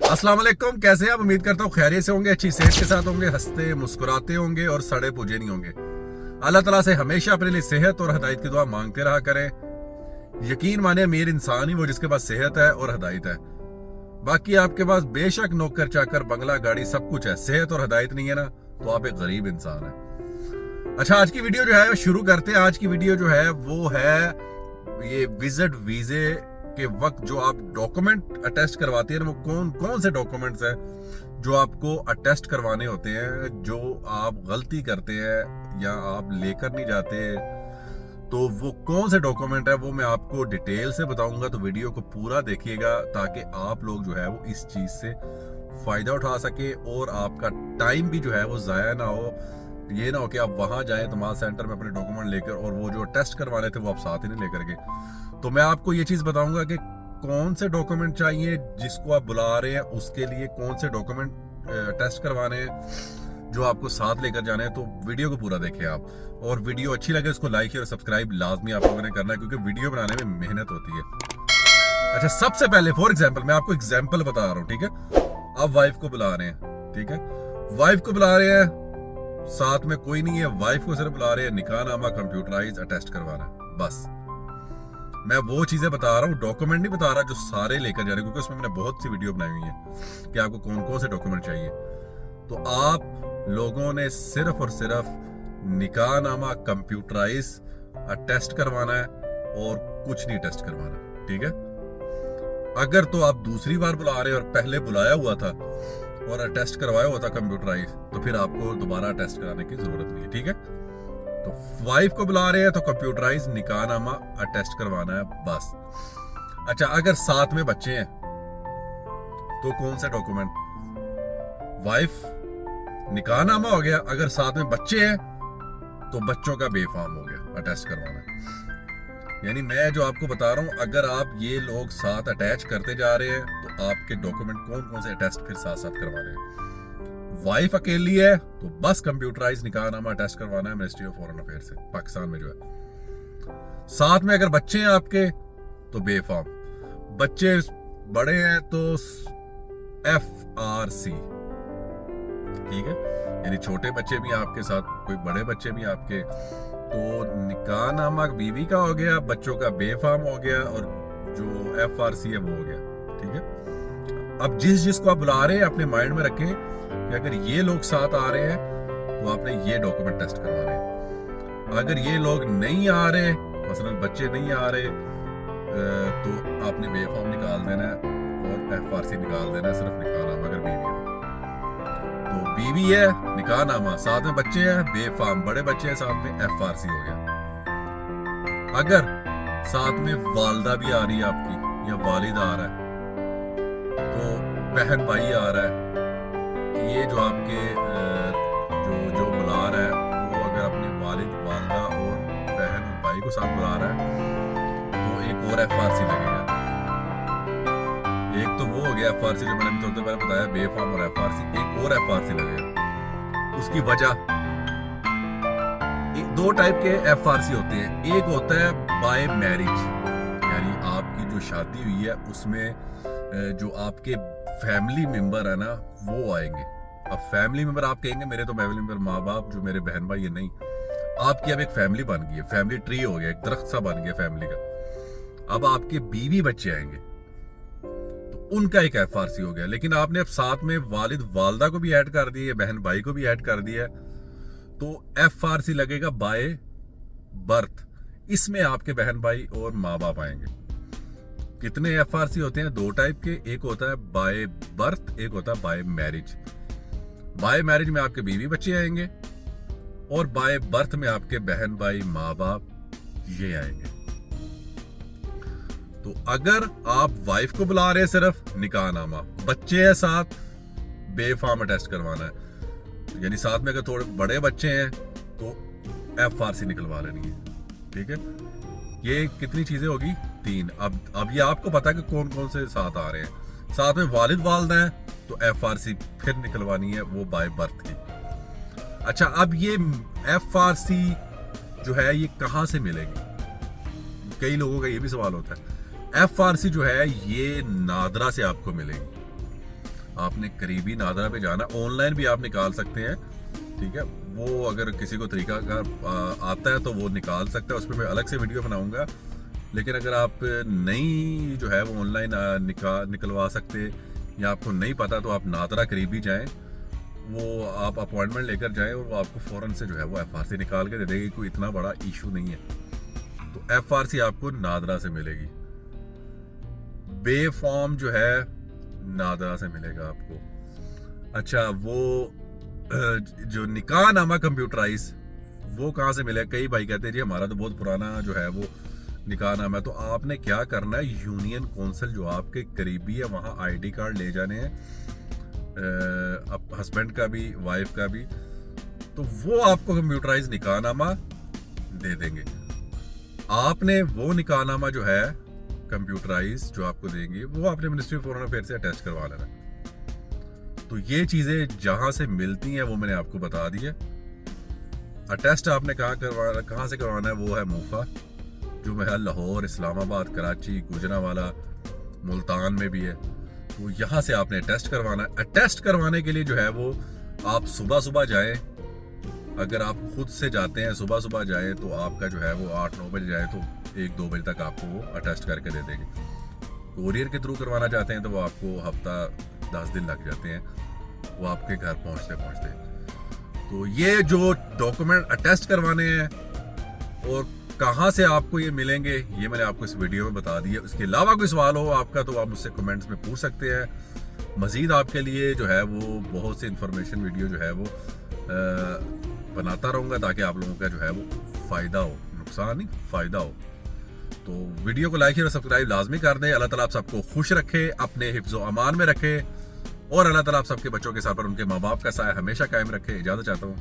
अस्सलाम वालेकुम, कैसे हैं आप? उम्मीद करता हूँ खैरियत से होंगे, अच्छी सेहत के साथ होंगे, हंसते मुस्कुराते होंगे और सड़े पूजे नहीं होंगे। अल्लाह ताला से हमेशा अपने लिए सेहत और हदायत की दुआ मांगते रहा करें। यकीन माने अमीर इंसान ही वो जिसके पास सेहत है और हदायत है। बाकी आपके पास बेशक नौकर चाकर बंगला गाड़ी सब कुछ है, सेहत और हदायत नहीं है ना, तो आप एक गरीब इंसान है। अच्छा, आज की वीडियो जो है वो शुरू करते हैं। आज की वीडियो जो है वो है ये विजिट वीजे के वक्त जो आप डॉक्यूमेंट अटेस्ट करवाते हैं, वो कौन कौन से डॉक्यूमेंट्स हैं जो आपको अटेस्ट करवाने होते हैं, जो आप गलती करते हैं या आप लेकर नहीं जाते, तो वो कौन से डॉक्यूमेंट है वो मैं आपको डिटेल से बताऊंगा। तो वीडियो को पूरा देखिएगा ताकि आप लोग जो है वो इस चीज से फायदा उठा सके और आपका टाइम भी जो है वो जाया ना हो। ये ना हो कि आप वहां जाएं तमाम सेंटर में अपने डॉक्यूमेंट लेकर और वो जो टेस्ट करवाने थे वो आप साथ ही नहीं लेकर गए। तो मैं आपको ये चीज बताऊंगा कि कौन से डॉक्यूमेंट चाहिए, जिसको आप बुला रहे हैं उसके लिए कौन से डॉक्यूमेंट टेस्ट करवाने हैं जो आपको साथ लेकर जाने हैं। तो वीडियो को पूरा देखें आप, और वीडियो अच्छी लगे उसको लाइक और सब्सक्राइब लाजमी आप लोगों ने करना है, क्योंकि वीडियो बनाने में मेहनत होती है। अच्छा, सबसे पहले फॉर एग्जाम्पल मैं आपको एग्जाम्पल बता रहा हूँ, ठीक है। आप वाइफ को बुला रहे हैं, ठीक है, वाइफ को बुला रहे हैं, साथ में कोई नहीं है, वाइफ को सिर्फ बुला रहे हैं निकाहनामा कंप्यूटराइज अटेस्ट करवाना, बस। मैं वो चीजें बता रहा हूँ, डॉक्यूमेंट नहीं बता रहा जो सारे लेकर जा रहे हैं, क्योंकि उसमें मैंने बहुत सी वीडियो बनाई हुई है कि आपको कौन कौन से डॉक्यूमेंट चाहिए। तो आप लोगों ने सिर्फ और सिर्फ निकाहनामा कंप्यूटराइज अटेस्ट करवाना है और कुछ नहीं टेस्ट करवाना, ठीक है। अगर तो आप दूसरी बार बुला रहे हैं और पहले बुलाया हुआ था और अटेस्ट करवाया हुआ था कंप्यूटराइज, तो फिर आपको दोबारा अटेस्ट कराने की जरूरत नहीं है, ठीक है। तो वाइफ को बुला रहे हैं तो कंप्यूटराइज निकाहनामा अटेस्ट करवाना है, बस। अच्छा, अगर साथ में बच्चे हैं तो कौन सा डॉक्यूमेंट? वाइफ निकाहनामा हो गया, अगर साथ में बच्चे हैं तो बच्चों का बेफाम हो गया अटेस्ट करवाना। यानी मैं जो आपको बता रहा हूं, अगर आप ये लोग साथ अटैच करते जा रहे हैं तो आपके डॉक्यूमेंट कौन कौन से अटेस्ट फिर साथ साथ करवा रहे हैं। वाइफ अकेली है तो बस कंप्यूटराइज निकाहनामा अटेस्ट करवाना है मिनिस्ट्री ऑफ फॉरेन अफेयर से, पाकिस्तान में जो है। साथ में अगर बच्चे हैं आपके तो बेफाम, बच्चे बड़े हैं तो FRC, ठीक है। यानी छोटे बच्चे भी आपके साथ, कोई बड़े बच्चे भी आपके, तो निकाहनामा बीवी का हो गया, बच्चों का बेफाम हो गया, और जो FRC है वो हो गया, ठीक है। अब जिसको आप बुला रहे हैं अपने माइंड में रखें कि अगर ये लोग साथ आ रहे हैं तो आपने ये डॉक्यूमेंट टेस्ट करवाने हैं। अगर ये लोग नहीं आ रहे, मसलन बच्चे नहीं आ रहे, तो आपने बेफाम निकाल देना है और FRC निकाल देना है, सिर्फ निकाहनामा अगर बीवी है तो बीवी है निकाहनामा, साथ में बच्चे हैं बेफाम, बड़े बच्चे हैं साथ में FRC हो गया। अगर साथ में वालदा भी आ रही है आपकी या वालिद आ रहा है, तो बहन भाई आ रहा है, ये जो आपके जो बुला रहा है वो अगर अपने वालिद वालदा और बहन और भाई को साथ बुला रहा है तो एक और FRC लगेगा। एक तो वो हो गया FRC जो मैंने थोड़ी देर पहले बताया, बेफाम और FRC, एक और FRC लगेगा। उसकी वजह, दो टाइप के FRC होते हैं। एक होता है बाय मैरिज, यानी आपकी जो शादी हुई है उसमें जो आपके फैमिली मेंबर है ना वो आएंगे। अब फैमिली मेंबर आप कहेंगे मेरे तो फैमिली मेंबर माँ बाप जो मेरे बहन भाई है, नहीं, आपकी अब एक फैमिली बन गई है, फैमिली ट्री हो गया, एक दरख्त सा बन गया फैमिली का। अब आपके बीवी बच्चे आएंगे तो उनका एक FRC हो गया। लेकिन आपने अब साथ में वालिद वालदा को भी ऐड कर दिया, बहन भाई को भी ऐड कर दिया, तो FRC लगेगा बाय बर्थ। इसमें आपके बहन भाई और माँ बाप आएंगे। कितने FRC होते हैं? दो टाइप के, एक होता है बाय बर्थ, एक होता है बाय मैरिज। बाय मैरिज में आपके बीवी बच्चे आएंगे और बाय बर्थ में आपके बहन भाई माँ बाप ये आएंगे। तो अगर आप वाइफ को बुला रहे हैं सिर्फ निकाहनामा, बच्चे हैं साथ, बेफाम टेस्ट करवाना है, यानी साथ में अगर थोड़े बड़े बच्चे हैं तो FRC निकलवा लेनी है, ठीक है। ये कितनी चीजें होगी? 3। अब ये आपको पता है कि कौन कौन से साथ आ रहे हैं। साथ में वालिद वालदा है तो FRC फिर निकलवानी है, वो बाय बर्थ की। अच्छा, अब ये FRC जो है ये कहां से मिलेगी? कई लोगों का ये भी सवाल होता है। FRC जो है ये नादरा से आपको मिलेगी। आपने करीबी नादरा पे जाना। ऑनलाइन भी आप निकाल सकते हैं, ठीक है, वो अगर किसी को तरीका आता है तो वो निकाल सकता है, उस पर मैं अलग से वीडियो बनाऊंगा। लेकिन अगर आप नहीं जो है वो ऑनलाइन निकलवा सकते या आपको नहीं पता, तो आप नादरा करीबी जाएं, वो आप अपॉइंटमेंट लेकर जाएं और वो आपको फ़ौरन से जो है वो FRC निकाल के दे देगी। कोई इतना बड़ा इशू नहीं है। तो FRC आपको नादरा से मिलेगी, बे फॉर्म जो है नादरा से मिलेगा आपको। अच्छा, वो जो निकाह नामा कंप्यूटराइज वो कहाँ से मिलेगा? कई भाई कहते हैं जी हमारा तो बहुत पुराना जो है वो निकाह नामा है। तो आपने क्या करना है, यूनियन कौंसिल जो आपके करीबी है वहाँ ID कार्ड ले जाने हैं, हस्बैंड का भी वाइफ का भी, तो वो आपको कंप्यूटराइज निकाहनामा दे देंगे। आपने वो निकाहनामा जो है कंप्यूटराइज जो आपको देंगे वो आपने मिनिस्ट्री ऑफ फॉरेन अफेयर से अटैच करवा लेना। तो ये चीज़ें जहाँ से मिलती हैं वो मैंने आपको बता दी है। अटेस्ट आपने कहाँ से करवाना है, वो है मूफा, जो है लाहौर, इस्लामाबाद, कराची, गुजरांवाला, मुल्तान में भी है। तो यहाँ से आपने टेस्ट करवाना है। टेस्ट करवाने के लिए जो है वो आप सुबह सुबह जाएं। अगर आप खुद से जाते हैं सुबह सुबह जाएं तो आपका जो है वो 8-9 बजे जाए तो 1-2 बजे तक आपको वो अटेस्ट करके दे देंगे। कोरियर के थ्रू करवाना चाहते हैं तो वो आपको हफ्ता 10 दिन लग जाते हैं वो आपके घर पहुँचते पहुँचते। तो ये जो डॉक्यूमेंट अटेस्ट करवाने हैं और कहाँ से आपको ये मिलेंगे ये मैंने आपको इस वीडियो में बता दिया। इसके अलावा कोई सवाल हो आपका तो आप मुझसे कमेंट्स में पूछ सकते हैं। मज़ीद आपके लिए जो है वो बहुत सी इंफॉर्मेशन वीडियो जो है वो बनाता रहूँगा ताकि आप लोगों का जो है वो फ़ायदा हो, नुकसान नहीं फ़ायदा हो। तो वीडियो को लाइक और सब्सक्राइब लाजमी कर दें। अल्लाह ताला आप सबको खुश रखे, अपने हिफ्ज़ व अमान में रखे और अल्लाह ताला आप सबके बच्चों के साथ पर उनके माँ बाप का साया हमेशा कायम रखे। इजाज़त चाहता हूँ।